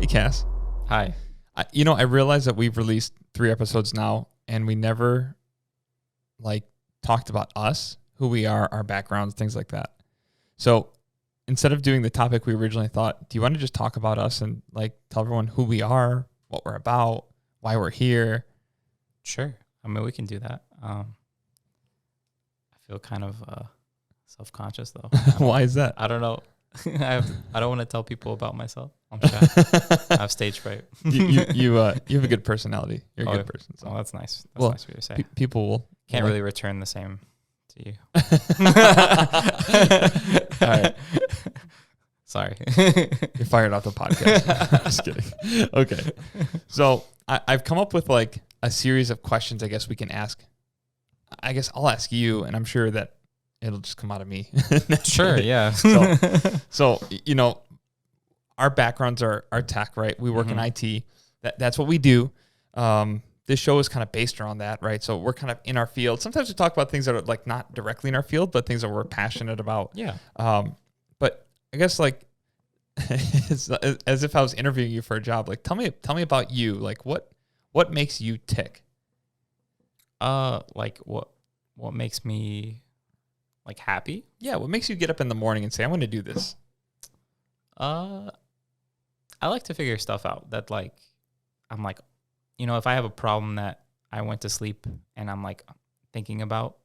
Cass. Hi. I realize that we've released 3 episodes now, and we never talked about us, who we are, our backgrounds, things like that. So instead of doing the topic we originally thought, do you want to just talk about us and tell everyone who we are, what we're about, why we're here? Sure. I mean, we can do that. I feel kind of self-conscious though. Why is that? I don't know. I don't want to tell people about myself. I'm shy. I have stage fright. you have a good personality. You're a good person. So. Oh, that's nice. That's nice for you to say. People will can't really return the same to you. All right. Sorry. You're fired off the podcast. Just kidding. Okay. So I've come up with a series of questions I guess we can ask. I guess I'll ask you, and I'm sure that it'll just come out of me. Sure, yeah. So our backgrounds are tech, right? We work in IT. That's what we do. This show is kind of based around that, right? So we're kind of in our field. Sometimes we talk about things that are not directly in our field, but things that we're passionate about. Yeah. But I guess it's as if I was interviewing you for a job. Tell me about you. What makes you tick? What makes me happy? Yeah, what makes you get up in the morning and say, I'm going to do this? I like to figure stuff out that I'm if I have a problem that I went to sleep and I'm thinking about,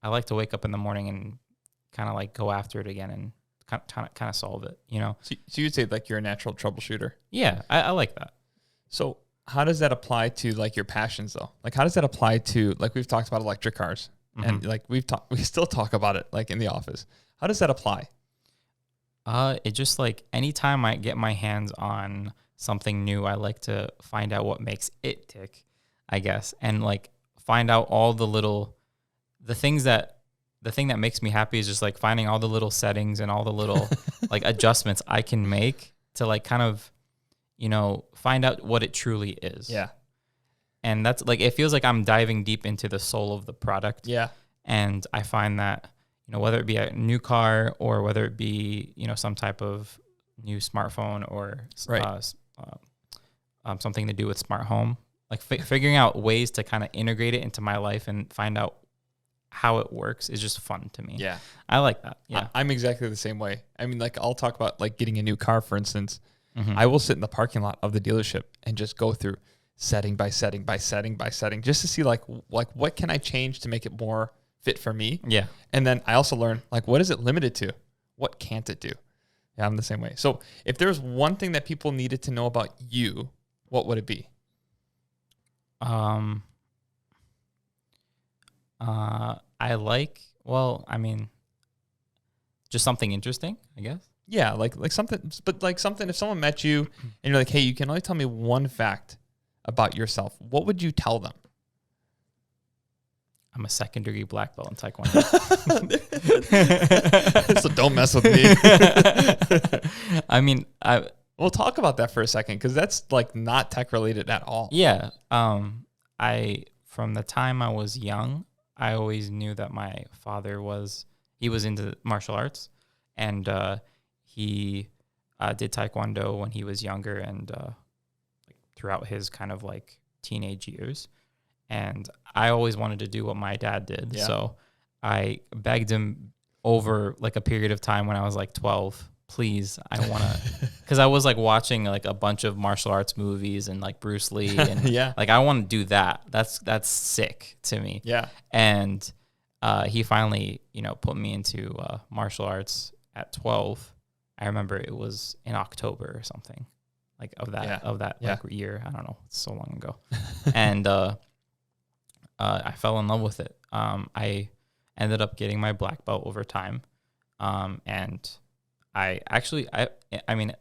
I like to wake up in the morning and kind of go after it again and kind of solve it, So you'd say you're a natural troubleshooter? Yeah, I like that. So how does that apply to your passions though? How does that apply to we've talked about electric cars and we still talk about it in the office. How does that apply? It just anytime I get my hands on something new, I like to find out what makes it tick, I guess, and find out all the thing that makes me happy is just finding all the little settings and all the little adjustments I can make to kind of find out what it truly is. Yeah. And that's it feels like I'm diving deep into the soul of the product. Yeah. And I find that, whether it be a new car or whether it be, some type of new smartphone or something to do with smart home, figuring out ways to kind of integrate it into my life and find out how it works is just fun to me. Yeah. I like that. Yeah. I'm exactly the same way. I mean, I'll talk about getting a new car, for instance. I will sit in the parking lot of the dealership and just go through setting by setting by setting by setting just to see what can I change to make it more fit for me. Yeah. And then I also learn what is it limited to? What can't it do? Yeah, I'm the same way. So if there's one thing that people needed to know about you, what would it be? Just something interesting, I guess. Yeah, something, but something, if someone met you and you're hey, you can only tell me one fact about yourself, what would you tell them? I'm a 2nd-degree black belt in Taekwondo. So don't mess with me. I mean, we'll talk about that for a second because that's not tech related at all. Yeah. From the time I was young, I always knew that my father was into martial arts, and he did Taekwondo when he was younger and throughout his kind of teenage years. And I always wanted to do what my dad did. Yeah. So I begged him over a period of time when I was 12, please, I want to, because I was watching a bunch of martial arts movies and Bruce Lee and yeah. I want to do that. That's sick to me. Yeah. And he finally, put me into martial arts at 12. I remember it was in October or something of that year. I don't know. It's so long ago. And I fell in love with it. I ended up getting my black belt over time. And I mean,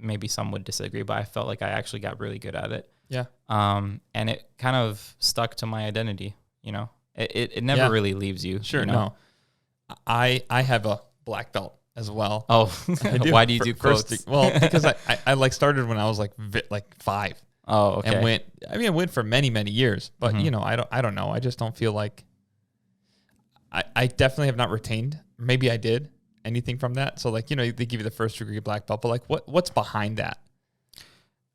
maybe some would disagree, but I felt I actually got really good at it. Yeah. And it kind of stuck to my identity, It never really leaves you. Sure, no. I have a black belt as well. Oh, why do you do quotes? Well, because I started when I was 5. Oh, okay. And I went for many, many years, but I don't know. I just don't feel I definitely have not retained. Maybe I did anything from that. So they give you the 1st degree black belt, but what's behind that?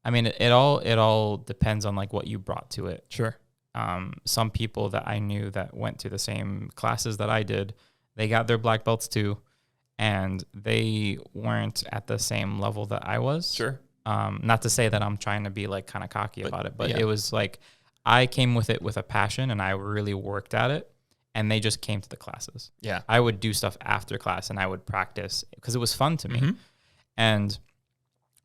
I mean, it all depends on like what you brought to it. Sure. Some people that I knew that went to the same classes that I did, they got their black belts too, and they weren't at the same level that I was. Sure. Not to say that I'm trying to be like kind of cocky about it, but yeah. it was like I came with it with a passion and I really worked at it, and they just came to the classes. Yeah. I would do stuff after class and I would practice because it was fun to me. Mhm. And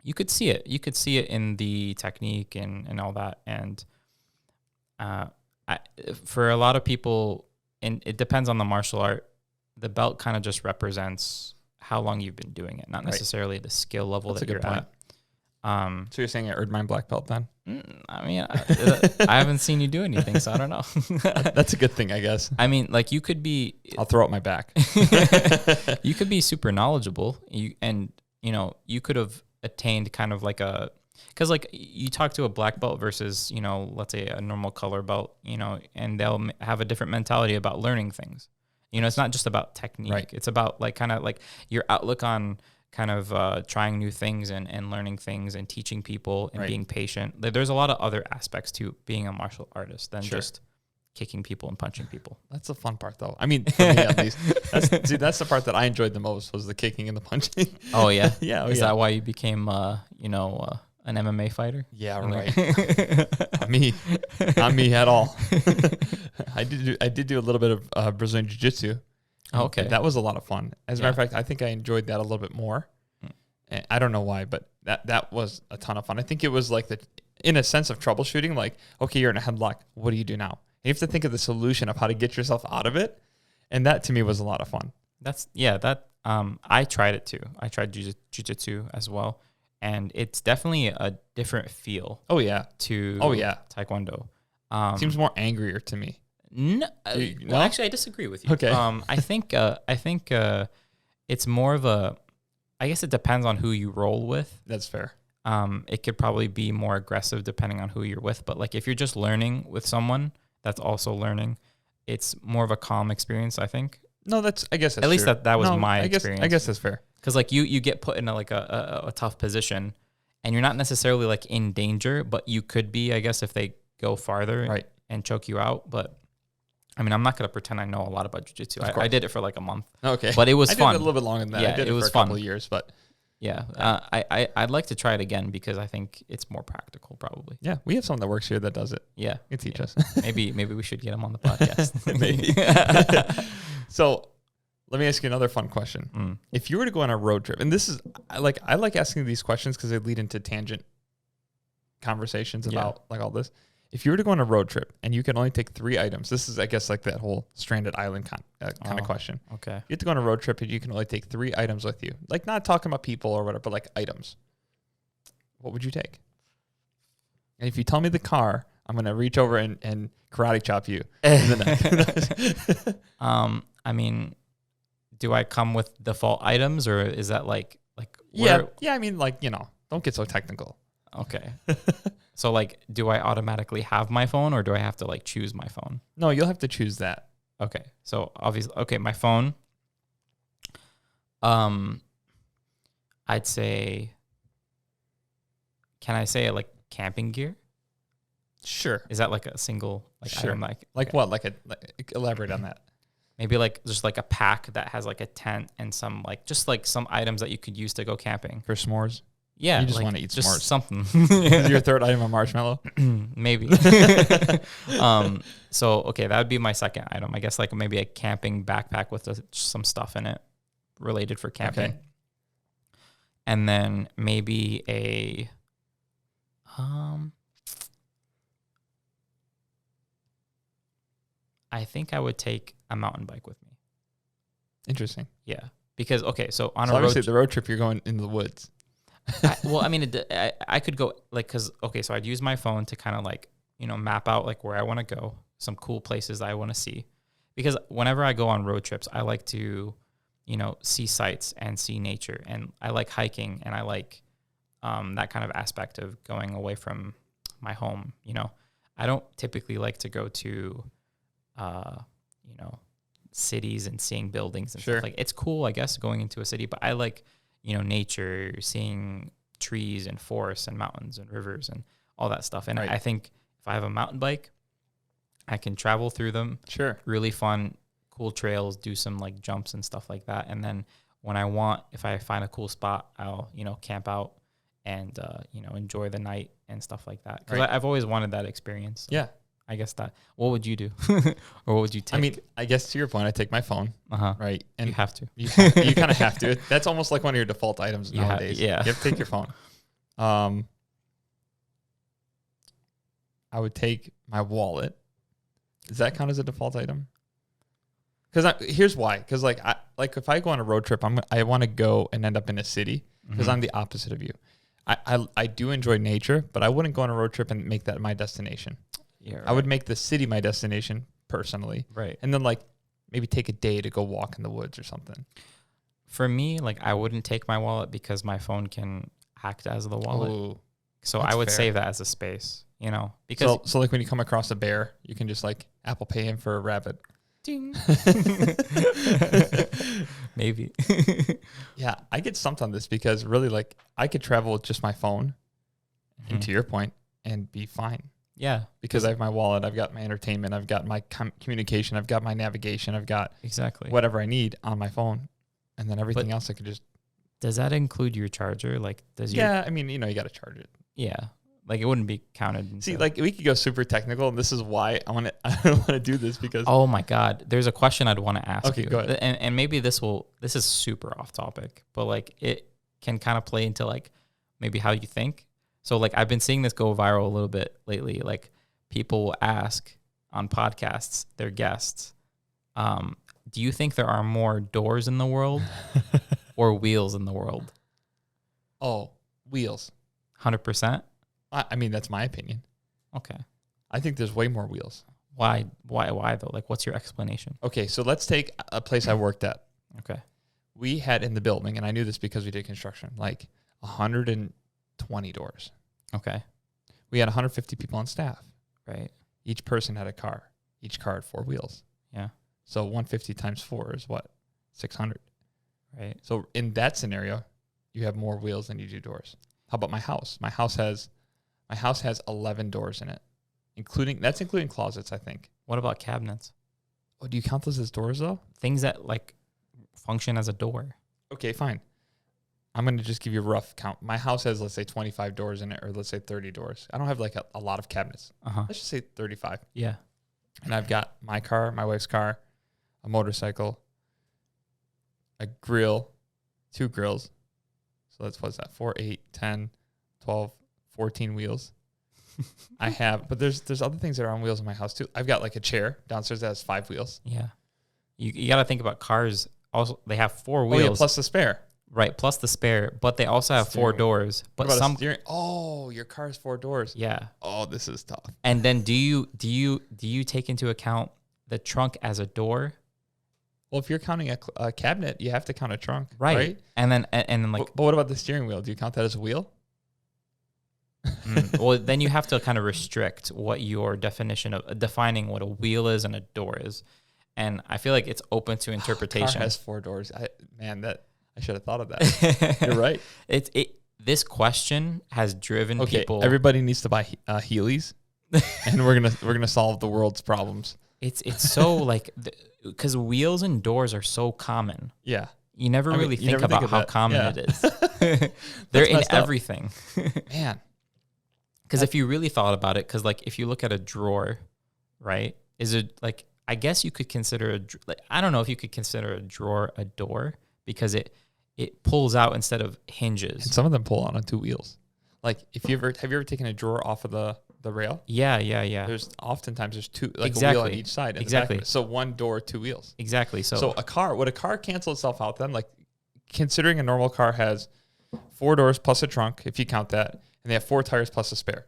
you could see it. You could see it in the technique and all that. And for a lot of people, and it depends on the martial art, the belt kind of just represents how long you've been doing it, not Right. necessarily the skill level That's a that good you're point. at. So you're saying I earned my black belt then? I mean, I haven't seen you do anything, so I don't know. That's a good thing, I guess. I mean, like you could be, I'll throw out my back. you could be super knowledgeable, you could have attained kind of like because like you talk to a black belt versus let's say a normal color belt, and they'll have a different mentality about learning things. It's not just about technique. Right. It's about like kind of like your outlook on kind of trying new things and learning things and teaching people and Right. being patient. There's a lot of other aspects to being a martial artist than Sure. just kicking people and punching people. That's the fun part, though. I mean, for me at least. That's the part that I enjoyed the most was the kicking and the punching. Oh yeah, Yeah. Is yeah. that why you became an MMA fighter? Yeah, And right. like- Not me. Not me at all. I did do a little bit of Brazilian Jiu-Jitsu. Oh, okay. That was a lot of fun. As a matter of Yeah. fact, I think I enjoyed that a little bit more. Mm. And I don't know why, but that was a ton of fun. I think it was like in a sense of troubleshooting, like, okay, you're in a headlock. What do you do now? You have to think of the solution of how to get yourself out of it. And that to me was a lot of fun. I tried it too. I tried jiu-jitsu as well. And it's definitely a different feel Oh, yeah. to Oh, yeah. Taekwondo. Seems more angrier to me. No, You- well, no? actually, I disagree with you. Okay. I think it's more of a. I guess it depends on who you roll with. That's fair. It could probably be more aggressive depending on who you're with. But like if you're just learning with someone that's also learning, it's more of a calm experience. I think No, I guess that's at least true. that was No, my I experience. guess that's fair. Because like you get put in a tough position, and you're not necessarily like in danger, but you could be, I guess, if they go farther Right. and choke you out. But I mean, I'm not gonna pretend I know a lot about jiu-jitsu. Of I did did it for like a month, Okay. but it was I fun. did it a little bit longer than that. Yeah, I did it it was for a couple fun. of years, but Yeah, I'd like to try it again because I think it's more practical, probably. yeah, we have someone that works here that does it. Yeah, You can teach yeah. us. maybe we should get him on the podcast. Maybe. So let me ask you another fun question. Mm. If you were to go on a road trip, and this is I like asking these questions because they lead into tangent conversations Yeah. about like all this. If you were to go on a road trip and you can only take 3 items, this is I guess like that whole stranded island kind Oh. of question. Okay. You have to go on a road trip and you can only take 3 items with you. Like not talking about people or whatever, but like items. What would you take? And if you tell me the car, I'm gonna reach over and karate chop you in the neck. I mean, do I come with default items or is that like Yeah, where- yeah. I mean, like don't get so technical. Okay. So like, do I automatically have my phone or do I have to like choose my phone? No, you'll have to choose that. Okay. So obviously, okay, my phone. I'd say. Can I say like camping gear? Sure. Is that like a single Sure. item? Like okay. what? Elaborate on that. Maybe like just like a pack that has like a tent and some like just like some items that you could use to go camping. For s'mores. Yeah, You just like, wanna eat just s'mores. something. Is your third item a marshmallow? Maybe. So okay, that would be my second item. I guess like maybe a camping backpack with some stuff in it related for camping. Okay. And then maybe I think I would take a mountain bike with me. Interesting. Yeah. Because okay, so on So a obviously road the road trip you're going in the woods. I mean, I could go like, cause okay, so I'd use my phone to kind of like, map out like where I want to go, some cool places I want to see. Because whenever I go on road trips, I like to, see sights and see nature. And I like hiking and I like that kind of aspect of going away from my home. I don't typically like to go to, cities and seeing buildings and Sure. stuff. Like it's cool, I guess, going into a city, but I like, nature, seeing trees and forests and mountains and rivers and all that stuff. And Right. I think if I have a mountain bike, I can travel through them. Sure. Really fun, cool trails, do some like jumps and stuff like that. And then when I want, if I find a cool spot, I'll, camp out and, enjoy the night and stuff like that. Because Right. I've always wanted that experience. Yeah. I guess that. What would you do? Or what would you take? I mean, I guess to your point, I take my phone, right? You have to. you kind of have to. That's almost like one of your default items nowadays. yeah. You have to take your phone. I would take my wallet. Does that count as a default item? Because here's why. Because if I go on a road trip, I want to go and end up in a city because I'm the opposite of you. I do enjoy nature, but I wouldn't go on a road trip and make that my destination. Yeah, right. I would make the city my destination personally. Right. And then maybe take a day to go walk in the woods or something. For me, I wouldn't take my wallet because my phone can act as the wallet. Oh, So that's I would fair. save that as a space, because so when you come across a bear, you can just Apple Pay him for a rabbit. ding. Maybe. Yeah, I get stumped on this because really I could travel with just my phone, and to your point, and be fine. Yeah, Because I have my wallet, I've got my entertainment, I've got my communication, I've got my navigation, I've got exactly. whatever I need on my phone, and then everything else I could just. Does that include your charger? Does your Yeah, I mean, you got to charge it. yeah, it wouldn't be counted. See, we could go super technical, and this is why I want to do this because. Oh my God, there's a question I'd want to ask Okay, you. go ahead. And maybe this is super off topic, but it can kind of play into maybe how you think. So I've been seeing this go viral a little bit lately. People will ask on podcasts their guests, do you think there are more doors in the world or wheels in the world? Oh, wheels. 100%? I mean, that's my opinion. Okay. I think there's way more wheels. Why though? What's your explanation? Okay, so let's take a place I worked at. Okay. We had in the building, and I knew this because we did construction, 120 doors. Okay. We had 150 people on staff. Right. Each person had a car. Each car had 4 wheels. Yeah. So 150 times 4 is what? 600. Right. So in that scenario, you have more wheels than you do doors. How about my house? My house has 11 doors in it, including closets, I think. What about cabinets? Oh, do you count those as doors though? Things that function as a door. Okay, fine. I'm going to just give you a rough count. My house has, let's say, 25 doors in it, or let's say 30 doors. I don't have a lot of cabinets. Let's just say 35. Yeah. And I've got my car, my wife's car, a motorcycle, a grill, 2 grills. So what's that? 4, 8, 10, 12, 14 wheels. I have, but there's other things that are on wheels in my house too. I've got a chair downstairs that has 5 wheels. Yeah. You got to think about cars. Also, they have 4 Oh, wheels. yeah, plus the spare. Right, plus the spare, but they also have 4 Steering. doors. What But about a some steering? Oh, your car has 4 doors. yeah. Oh, this is tough. And then do you take into account the trunk as a door? Well, if you're counting a cabinet, you have to count a trunk, Right. right? And then But what about the steering wheel? Do you count that as a wheel? well, then you have to kind of restrict what your definition of defining what a wheel is and a door is. And I feel like it's open to interpretation. Car has 4 doors. I should have thought of that. You're right. This question has driven Okay, people. everybody needs to buy Heelys, and we're gonna solve the world's problems. It's so because wheels and doors are so common. Yeah, You never I mean, really you think never about think of how that. common Yeah. it is. They're in messed up. everything. man. Because if you really thought about it, because if you look at a drawer, right? Is it I guess you could consider I don't know if you could consider a drawer a door because it pulls out instead of And hinges. some of them pull on 2 wheels. Have you ever taken a drawer off of the rail? Yeah. There's 2 a wheel on Exactly. each side. and the back of Exactly. it. So 1 door, 2 wheels. Exactly. So would a car cancel itself out then? Considering a normal car has 4 doors plus a trunk, if you count that, and they have 4 tires plus a spare.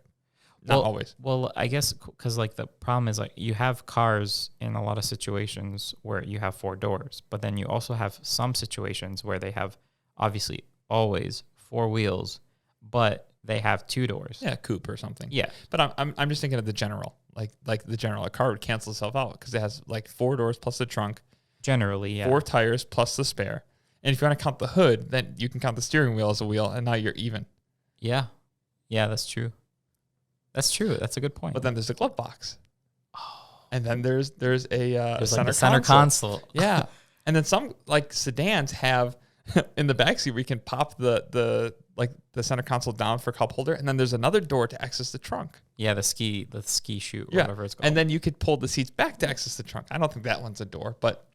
Not always. Well, I guess because the problem is you have cars in a lot of situations where you have 4 doors, but then you also have some situations where they have obviously always 4 wheels, but they have 2 doors. Yeah, coupe or something. Yeah. But I'm just thinking of the general, like the general. A car would cancel itself out because it has 4 doors plus the trunk, Generally, yeah. 4 tires plus the spare. And if you want to count the hood, then you can count the steering wheel as a wheel, and now you're even. Yeah. Yeah, that's true. That's true. That's a good point. But then there's a glove box. Oh. And then there's a There's center like the center console. Yeah. And then some like sedans have in the backseat we can pop the center console down for a cup holder, and then there's another door to access the trunk. Yeah, the ski chute, Yeah. whatever it's called. And then you could pull the seats back to access the trunk. I don't think that one's a door, but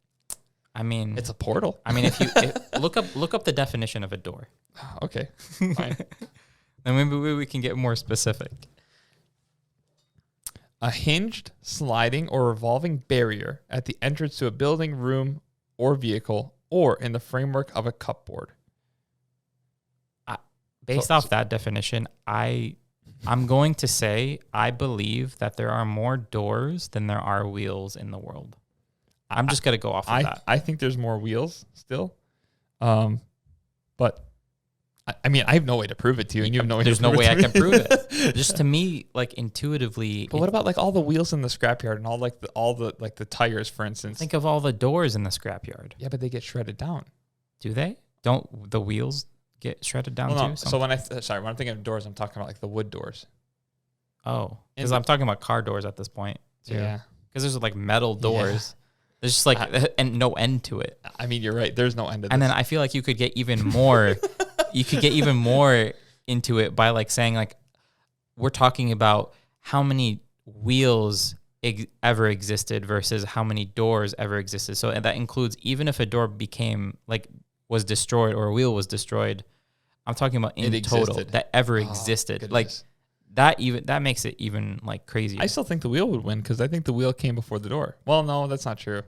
I mean, it's a portal. I mean, if you look up the definition of a door, Okay. Fine. then maybe we can get more specific. A hinged, sliding, or revolving barrier at the entrance to a building, room, or vehicle, or in the framework of a cupboard. Based off that definition, I'm going to say I believe that there are more doors than there are wheels in the world. I'm just gonna go off of that. I think there's more wheels still, but I mean I have no way to prove it to you, and you have no way. There's to no prove way it I to can me. prove it. Just to me, like intuitively. But what about like all the wheels in the scrapyard and all the tires, for instance? Think of all the doors in the scrapyard. Yeah, but they get shredded down. Do they? Don't the wheels get shredded down Well, too? no. So when I'm thinking of doors, I'm talking about like the wood doors. Oh, because I'm talking about car doors at this point too. Yeah. Because there's like metal doors. There's just like and no end to it. I mean, you're right. There's no end to this. And then I feel like you could get even more. You could get even more into it by like saying like, we're talking about how many wheels ever existed versus how many doors ever existed. So and that includes even if a door became like was destroyed or a wheel was destroyed. I'm talking about in total that ever existed. Goodness. Like that makes it even like crazy. I still think the wheel would win because I think the wheel came before the door. Well, no, that's not true.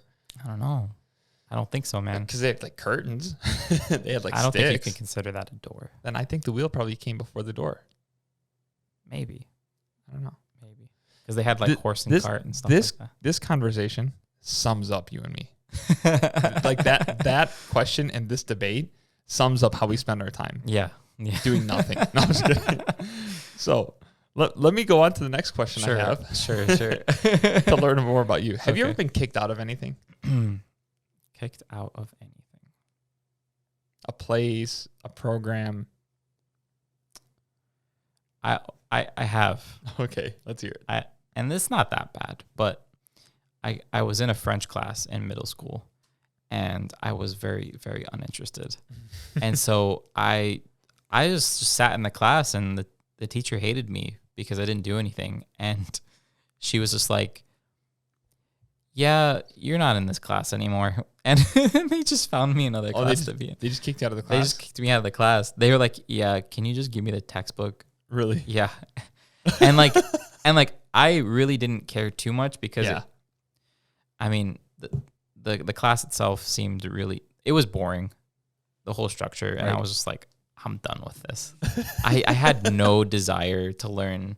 I don't know. I don't think so, man. Because they had like curtains. They had like I don't sticks. think you can consider that a door. Then I think the wheel probably came before the door. Maybe. I don't know. Maybe. Because they had like horse and cart and stuff like that. This conversation sums up you and me. Like that question and this debate sums up how we spend our time. Yeah. Doing nothing. No, I'm just kidding. So let me go on to the next question I have. Sure. To learn more about you. Have you ever been kicked out of anything? Kicked out of anything? A place, a program? I have. Okay, let's hear it. And it's not that bad, but I was in a French class in middle school, and I was very, very uninterested. And so I just sat in the class, and the teacher hated me because I didn't do anything. And she was just like, yeah, you're not in this class anymore. And they just found me another class to be in. They just kicked you out of the class? They just kicked me out of the class. They were like, yeah, can you just give me the textbook? Really? Yeah. And like I really didn't care too much because the class itself seemed it was boring, the whole structure. And I was just like, I'm done with this. I had no desire to learn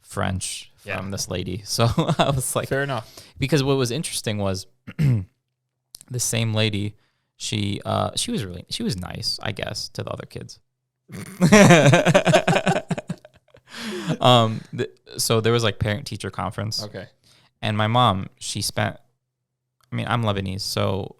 French from this lady. So I was like, fair enough. Because what was interesting was the same lady, she was nice, I guess, to the other kids. So there was like parent teacher conference. Okay. And my mom, I'm Lebanese, so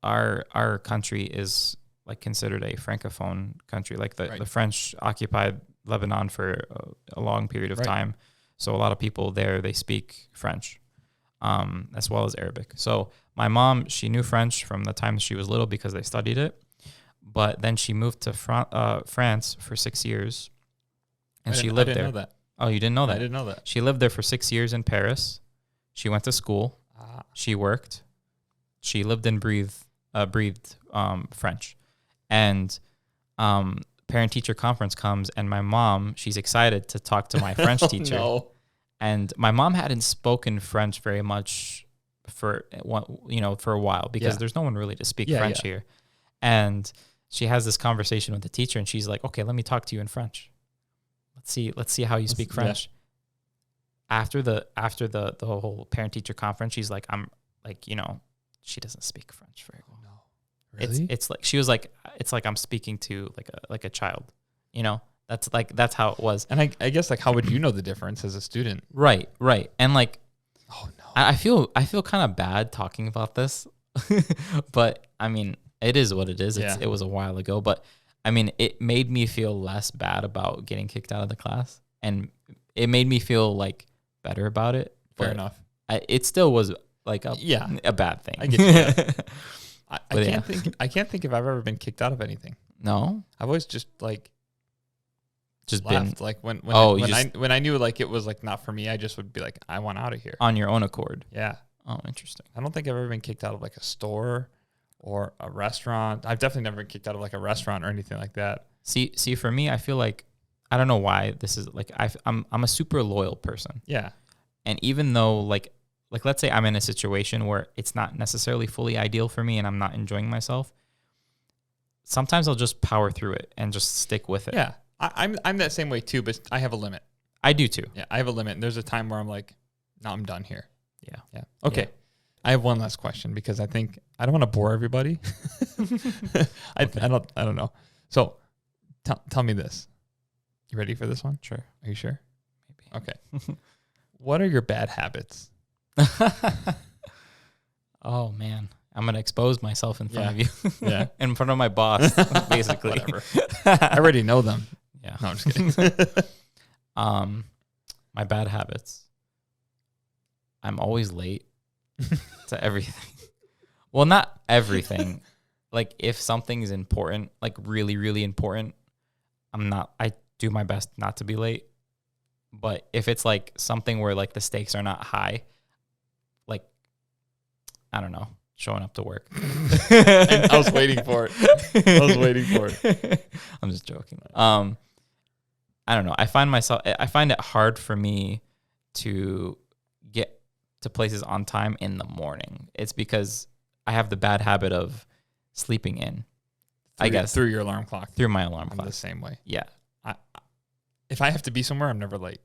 our country is like considered a francophone country. Like the French occupied Lebanon for a long period of time. So a lot of people there, they speak French, as well as Arabic. So my mom, she knew French from the time she was little because they studied it. But then she moved to France for 6 years. And she lived there. I didn't know that. Oh, you didn't know that? I didn't know that. She lived there for 6 years in Paris. She went to school. She worked. She lived and breathed French. And parent-teacher conference comes, and my mom, she's excited to talk to my French teacher. No. And my mom hadn't spoken French very much for a while because there's no one really to speak French here. And she has this conversation with the teacher, and she's like, "Okay, let me talk to you in French. Let's see how you speak French." After the whole parent-teacher conference, she's like, she doesn't speak French very well. No. Really? It's like she was like, it's like I'm speaking to like a child, that's how it was. And I guess like how would you know the difference as a student? Right. And like, oh no, I feel kind of bad talking about this, but I mean, it is what it is. It was a while ago, but I mean, it made me feel less bad about getting kicked out of the class, and it made me feel like better about it. Fair but enough. it still was like a bad thing. I get you. Yeah. I But can't think. I can't think if I've ever been kicked out of anything. No, I've always just like just left. been Like when I knew like it was like not for me, I just would be like, I want out of here. on your own accord. Yeah. Oh, interesting. I don't think I've ever been kicked out of like a store or a restaurant. I've definitely never been kicked out of like a restaurant or anything like that. See, for me, I feel like I don't know why this is like I'm a super loyal person, Yeah. and even though like let's say I'm in a situation where it's not necessarily fully ideal for me and I'm not enjoying myself, sometimes I'll just power through it and just stick with it. Yeah. I'm that same way too, but I have a limit. I do too. Yeah, I have a limit. And there's a time where I'm like, no, I'm done here. Yeah. Yeah. Okay. Yeah. I have one last question because I don't want to bore everybody. I don't know. So tell me this. You ready for this one? Sure. Are you sure? Maybe. Okay. What are your bad habits? Oh man, I'm gonna expose myself in front of you. Yeah. In front of my boss, basically. Whatever. I already know them. Yeah. No, I'm just kidding. My bad habits. I'm always late to everything. Well, not everything. Like if something's important, like really, really important, I do my best not to be late. But if it's like something where like the stakes are not high, like, I don't know, showing up to work. I was waiting for it. I was waiting for it. I'm just joking. I don't know. I find it hard for me to get to places on time in the morning. It's because I have the bad habit of sleeping in. Through your alarm clock. Through my alarm I'm clock. the same way. Yeah. If I have to be somewhere, I'm never late.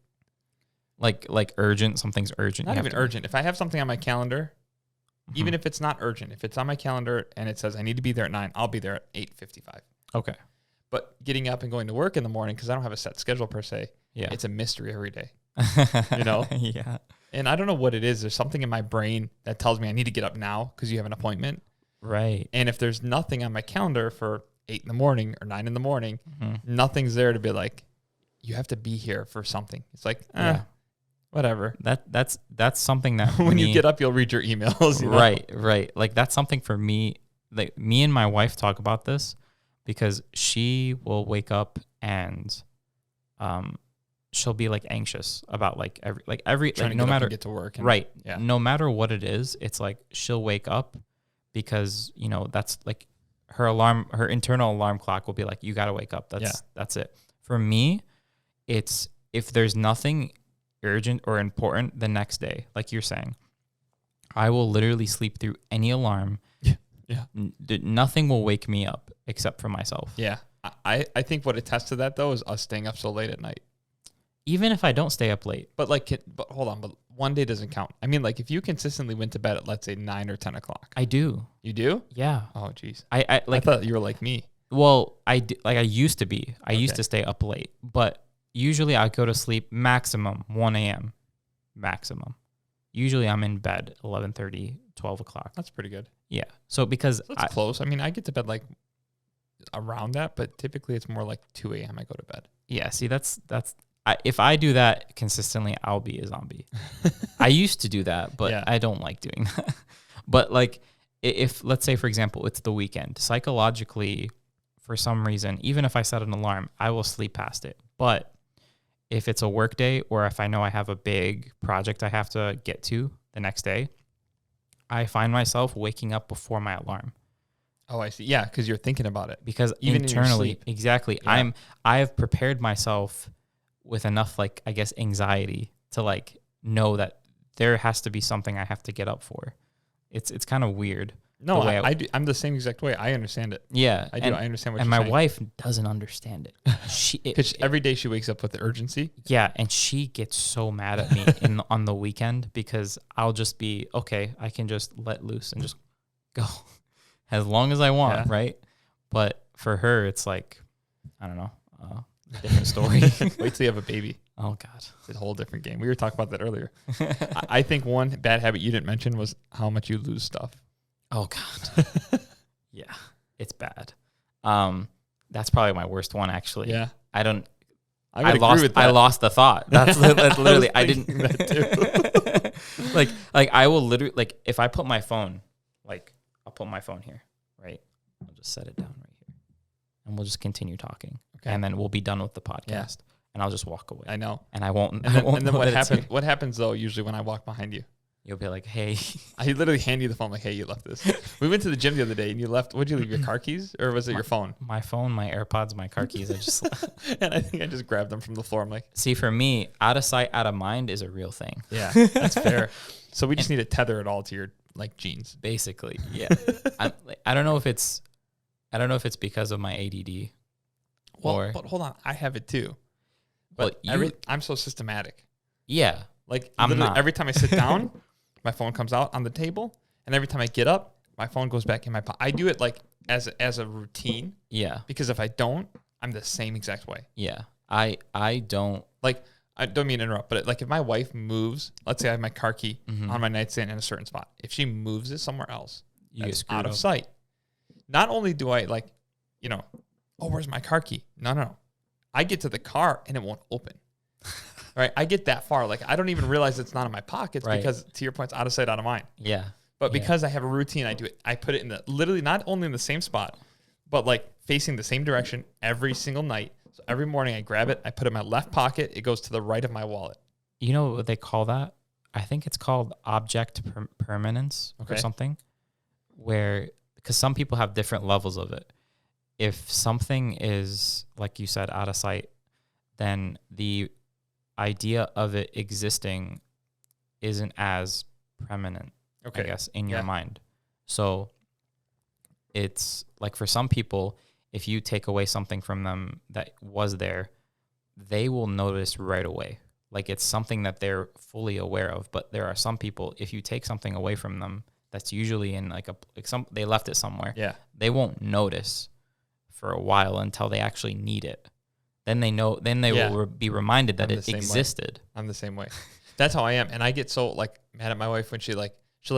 Like urgent, something's urgent. Not even urgent. If I have something on my calendar, Mm-hmm. even if it's not urgent, if it's on my calendar and it says I need to be there at 9, I'll be there at 8:55. Okay. But getting up and going to work in the morning, because I don't have a set schedule per se, Yeah. it's a mystery every day. You know? Yeah. And I don't know what it is. There's something in my brain that tells me I need to get up now because you have an appointment. Right. And if there's nothing on my calendar for 8 in the morning or 9 in the morning, Mm-hmm. nothing's there to be like, you have to be here for something. It's like, Yeah. whatever. That's something that When you get up, you'll read your emails. You know? Right. Like that's something for me. Like me and my wife talk about this because she will wake up and she'll be like anxious about like every Trying to no get up matter and get to work. And, right. Yeah. No matter what it is, it's like she'll wake up because, you know, that's like her internal alarm clock will be like, you got to wake up. That's it. For me, it's if there's nothing urgent or important the next day, like you're saying, I will literally sleep through any alarm. Yeah. Nothing will wake me up except for myself. Yeah. I think what attests to that, though, is us staying up so late at night. Even if I don't stay up late. But hold on. But one day doesn't count. I mean, like if you consistently went to bed at, let's say, 9 or 10 o'clock. I do. You do? Yeah. Oh, geez. I thought you were like me. Well, I used to be. I used to stay up late, but usually I go to sleep maximum 1 a.m. maximum. Usually I'm in bed 11:30, 12 o'clock. That's pretty good. Yeah. So because That's close. I mean, I get to bed like around that, but typically it's more like 2 a.m. I go to bed. Yeah. See, if I do that consistently, I'll be a zombie. I used to do that, but Yeah. I don't like doing that. But like if let's say, for example, it's the weekend, psychologically, for some reason, even if I set an alarm, I will sleep past it. But if it's a work day or if I know I have a big project I have to get to the next day, I find myself waking up before my alarm. Oh, I see. Yeah, because you're thinking about it. Because Even in your internally, sleep. exactly, Yeah. I have prepared myself with enough, like, I guess, anxiety to like know that there has to be something I have to get up for. It's kind of weird. No, the way I do. I'm the same exact way. I understand it. Yeah, I do. I understand what and you're my saying. wife doesn't understand it. Because every day she wakes up with the urgency. Yeah, and she gets so mad at me on the weekend because I'll just be, okay, I can just let loose and just go as long as I want, Yeah. right? But for her, it's like, I don't know, different story. Wait till you have a baby. Oh, God. It's a whole different game. We were talking about that earlier. I think one bad habit you didn't mention was how much you lose stuff. Oh, God. Yeah, it's bad. That's probably my worst one, actually. Yeah. I don't. I I would lost. agree with that. I lost the thought. That's literally. I didn't. thinking that too. like I will literally, like, if I put my phone, like, I'll put my phone here, right? I'll just set it down right here, and we'll just continue talking, Okay. and then we'll be done with the podcast, Yeah. and I'll just walk away, I know. and I won't. And I then, won't and then know what that it's happens? here. What happens though? Usually when I walk behind you, You'll be like, hey, I literally hand you the phone. Like, hey, you left this. We went to the gym the other day, and you left. Would you leave your car keys, or was it your phone? my phone, my AirPods, my car keys. I just And I think I just grabbed them from the floor. I'm like, see, for me, out of sight, out of mind is a real thing. yeah, that's fair. So we just need to tether it all to your like jeans. Basically, yeah. I don't know if it's because of my ADD. Well, Or- but hold on, I have it too. Well, But you, I'm so systematic. yeah, Like I'm literally not. every time I sit down, my phone comes out on the table, and every time I get up, my phone goes back in my pocket. I do it like as a routine yeah, because if I don't, I'm the same exact way. yeah. I don't. Like I don't mean to interrupt, but like if my wife moves, let's say I have my car key Mhm. on my nightstand in a certain spot. If she moves it somewhere else, You get that's screwed out of up. sight. Not only do I like, oh, where's my car key? No. I get to the car and it won't open. Right? I get that far. Like I don't even realize it's not in my pockets Right. because to your point, it's out of sight, out of mind. Yeah, But Yeah. because I have a routine, I do it. I put it in the literally not only in the same spot, but like facing the same direction every single night. So every morning I grab it, I put it in my left pocket. It goes to the right of my wallet. you know what they call that? I think it's called object permanence Okay. or something. Where, because some people have different levels of it. If something is, like you said, out of sight, then the idea of it existing isn't as permanent, I guess, in your Yeah. mind. So it's like for some people, if you take away something from them that was there, they will notice right away. Like it's something that they're fully aware of. But there are some people, if you take something away from them, that's usually in like they left it somewhere. Yeah. They won't notice for a while until they actually need it. Then they know. Then they Yeah. will be reminded that I'm the it same way. existed. I'm the same way. That's how I am. And I get so like mad at my wife when she'll like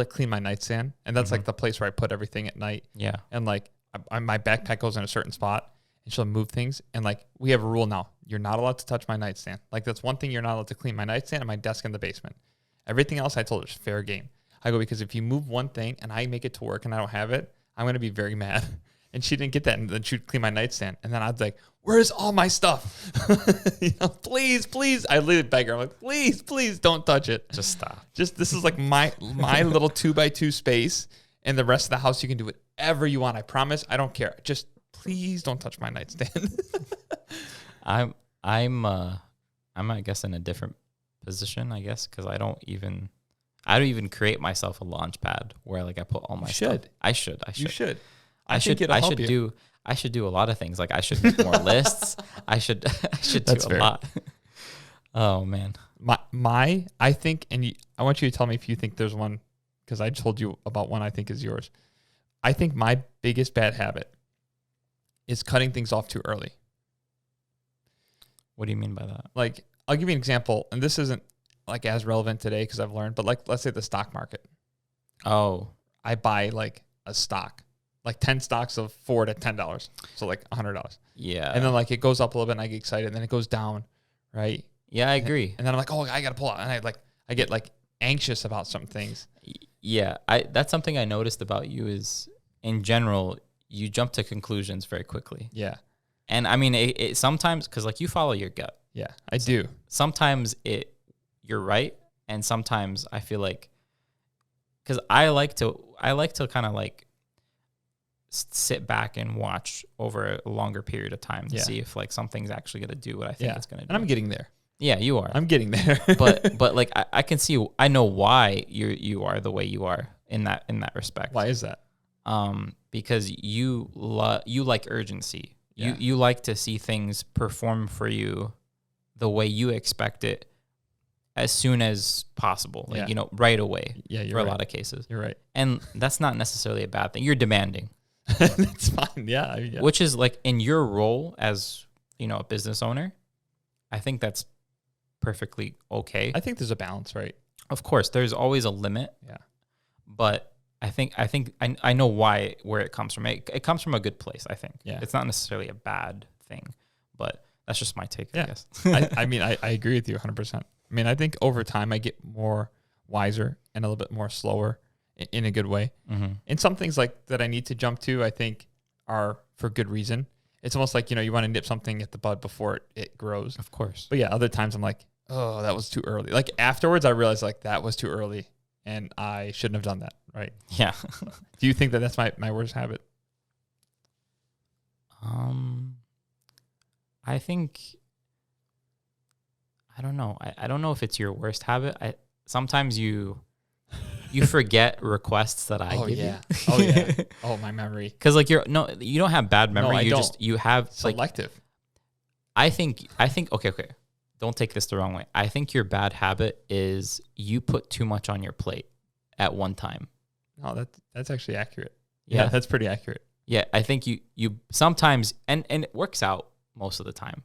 clean my nightstand. And that's like the place where I put everything at night. Yeah. And like my backpack goes in a certain spot and she'll move things. And like we have a rule now. You're not allowed to touch my nightstand. Like that's one thing you're not allowed to clean, my nightstand and my desk in the basement. Everything else I told her is fair game. I go, because if you move one thing and I make it to work and I don't have it, I'm going to be very mad. And she didn't get that. And then she'd clean my nightstand. And then I'd like, where's all my stuff? Please. I literally beg her. I'm like, please don't touch it. Just stop. This is like my little 2x2 space. And the rest of the house, you can do whatever you want. I promise. I don't care. Just please don't touch my nightstand. I'm I guess in a different position, I guess, because I don't even create myself a launch pad where like I put all my stuff. I should. You should. I think it'll help you. I should do a lot of things. Like I should make more lists. I should That's do fair. a lot. Oh man. I think, and I want you to tell me if you think there's one, because I told you about one I think is yours. I think my biggest bad habit is cutting things off too early. What do you mean by that? Like, I'll give you an example, and this isn't like as relevant today because I've learned, but like, let's say the stock market. Oh, I buy like a stock, like 10 stocks of Ford at $10. So like $100. yeah. And then like it goes up a little bit and I get excited and then it goes down. Right. Yeah, I agree. And then I'm like, oh, I got to pull out. And I get like anxious about some things. Yeah, that's something I noticed about you is in general, you jump to conclusions very quickly. Yeah. And I mean, it sometimes, because like you follow your gut. Yeah, I do. Sometimes you're right, and sometimes I feel like, because I like to kind of like sit back and watch over a longer period of time to see if like something's actually going to do what I think it's going to do. And I'm getting there. Yeah, you are. I'm getting there. but like I can see, I know why you are the way you are in that respect. Why is that? Because you like urgency. Yeah. You like to see things perform for you the way you expect it as soon as possible, like, right away. Yeah, you're for right. a lot of cases. You're right. And that's not necessarily a bad thing. You're demanding, That's fine. Yeah, yeah. which is like in your role as, a business owner, I think that's perfectly okay. I think there's a balance, right? Of course, there's always a limit. Yeah. But I know where it comes from. It comes from a good place, I think. Yeah. It's not necessarily a bad thing, but that's just my take, I Yeah. guess. I mean, I agree with you 100%. I mean, I think over time I get more wiser and a little bit more slower in a good way. Mm-hmm. And some things like that I need to jump to, I think are for good reason. It's almost like, you want to nip something at the bud before it grows. Of course. But yeah, other times I'm like, oh, that was too early. Like afterwards, I realized like that was too early and I shouldn't have done that. Right. Yeah. Do you think that that's my worst habit? I think, I don't know. I don't know if it's your worst habit. Sometimes you forget requests that I give you. Oh yeah. Oh, my memory. Because like you don't have bad memory. No, I don't. You have Selective. I think okay. Don't take this the wrong way. I think your bad habit is you put too much on your plate at one time. No, that's actually accurate. Yeah. Yeah, that's pretty accurate. Yeah, I think you sometimes and it works out most of the time.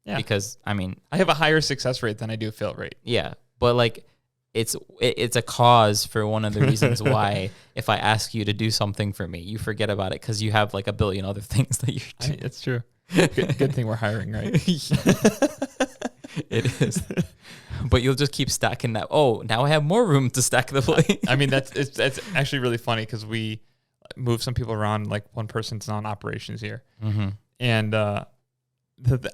Yeah. Because I mean, I have a higher success rate than I do fail rate. yeah, but like it's a cause for one of the reasons why if I ask you to do something for me, you forget about it because you have like a billion other things that you're doing. It's true. Good thing we're hiring, right? It is. But you'll just keep stacking that. Oh, now I have more room to stack the plate. I mean, that's actually really funny because we move some people around. Like one person's on operations here, Mm-hmm. and I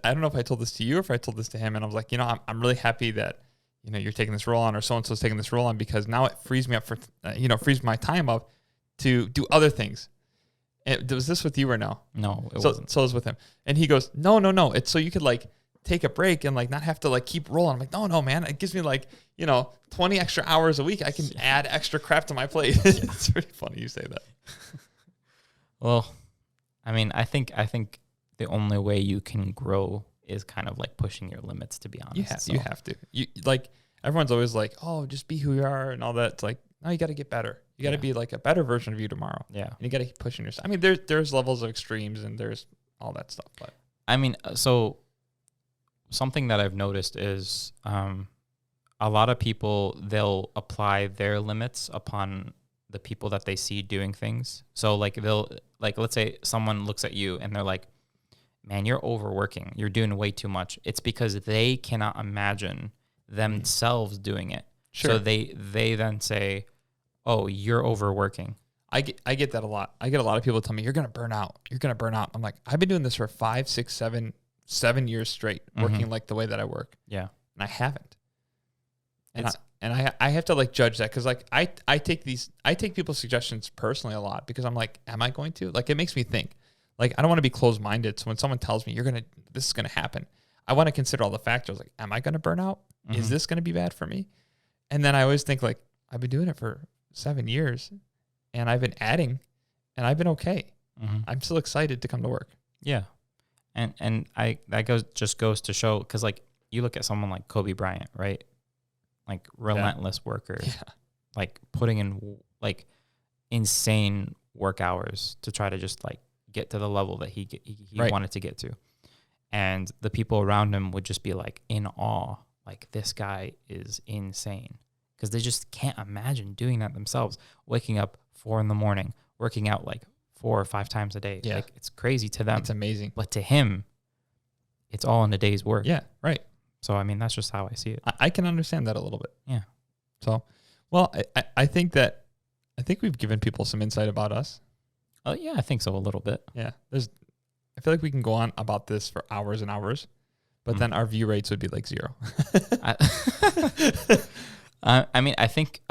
don't know if I told this to you or if I told this to him. And I was like, I'm really happy that you're taking this role on, or so and so's taking this role on, because now it frees me up for frees my time up to do other things. And was this with you or no? No, it so, wasn't. So it was with him, and he goes, no, it's so you could like take a break and like not have to like keep rolling. I'm like, no, man, it gives me like 20 extra hours a week. I can add extra crap to my plate. It's pretty funny you say that. Well, I mean, I think the only way you can grow is kind of like pushing your limits, to be honest. You have to. You like everyone's always like, oh, just be who you are and all that. It's like, no, you got to get better. You got to be like a better version of you tomorrow. Yeah. And you got to keep pushing yourself. I mean, there's levels of extremes and there's all that stuff. But I mean, so something that I've noticed is a lot of people, they'll apply their limits upon the people that they see doing things. So like let's say someone looks at you and they're like, man, you're overworking. You're doing way too much. It's because they cannot imagine themselves doing it. Sure. So they then say, oh, you're overworking. I get that a lot. I get a lot of people tell me, you're going to burn out. You're going to burn out. I'm like, I've been doing this for 5, 6, 7 years straight, working like the way that I work. Yeah. And I haven't. And I have to like judge that, because like I take people's suggestions personally a lot, because I'm like, am I going to? Like, it makes me think. Like, I don't want to be closed-minded. So when someone tells me this is gonna happen, I want to consider all the factors. Like, am I gonna burn out? Mm-hmm. Is this gonna be bad for me? And then I always think like, I've been doing it for 7 years, and I've been adding, and I've been okay. Mm-hmm. I'm still excited to come to work. Yeah. And that goes to show, because like you look at someone like Kobe Bryant, right? Like relentless worker, like putting in like insane work hours to try to just like get to the level that he wanted to get to. And the people around him would just be like in awe, like, this guy is insane, because they just can't imagine doing that themselves. Waking up 4 a.m, working out like 4 or 5 times a day. Yeah. Like, it's crazy to them. It's amazing. But to him, it's all in a day's work. Yeah, right. So, I mean, that's just how I see it. I can understand that a little bit. Yeah. So, well, I think we've given people some insight about us. Oh, yeah, I think so, a little bit. Yeah. I feel like we can go on about this for hours and hours, but then our view rates would be like 0. I mean, I think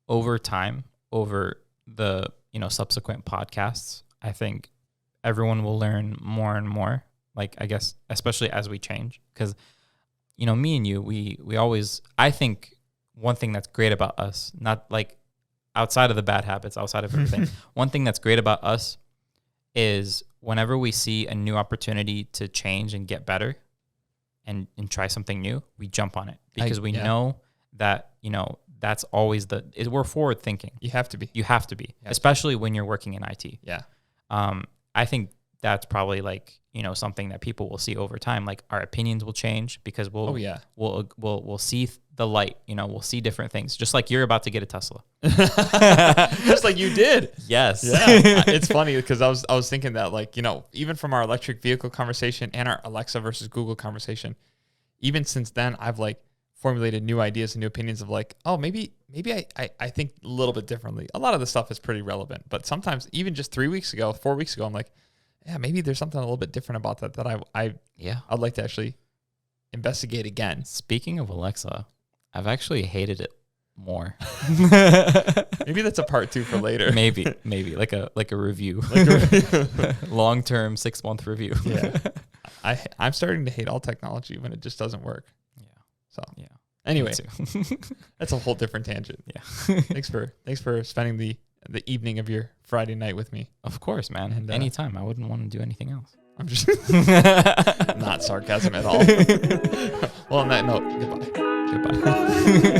over time, over the subsequent podcasts, I think everyone will learn more and more. Like, I guess, especially as we change, because me and you, we always, I think one thing that's great about us, not like outside of the bad habits, outside of everything, one thing that's great about us is whenever we see a new opportunity to change and get better and try something new, we jump on it, because we know that, that's always we're forward thinking. You have to be. You have to be, especially when you're working in IT. Yeah. I think that's probably like, something that people will see over time. Like our opinions will change because Oh yeah. we'll see the light, we'll see different things. Just like you're about to get a Tesla. Just like you did. Yes. Yeah. It's funny because I was thinking that, like, even from our electric vehicle conversation and our Alexa versus Google conversation, even since then, I've like formulated new ideas and new opinions of like, oh, maybe I think a little bit differently. A lot of the stuff is pretty relevant, but sometimes even just 4 weeks ago, I'm like, yeah, maybe there's something a little bit different about that I'd like to actually investigate again. Speaking of Alexa, I've actually hated it more. Maybe that's a part 2 for later. maybe like a review, long-term 6-month review. Yeah. I'm starting to hate all technology when it just doesn't work. Yeah. So yeah. Anyway, Me too. that's a whole different tangent. Yeah. Thanks for spending the evening of your Friday night with me. Of course, man. And, anytime. I wouldn't want to do anything else. I'm just not sarcasm at all. Well, on that note, goodbye. Goodbye.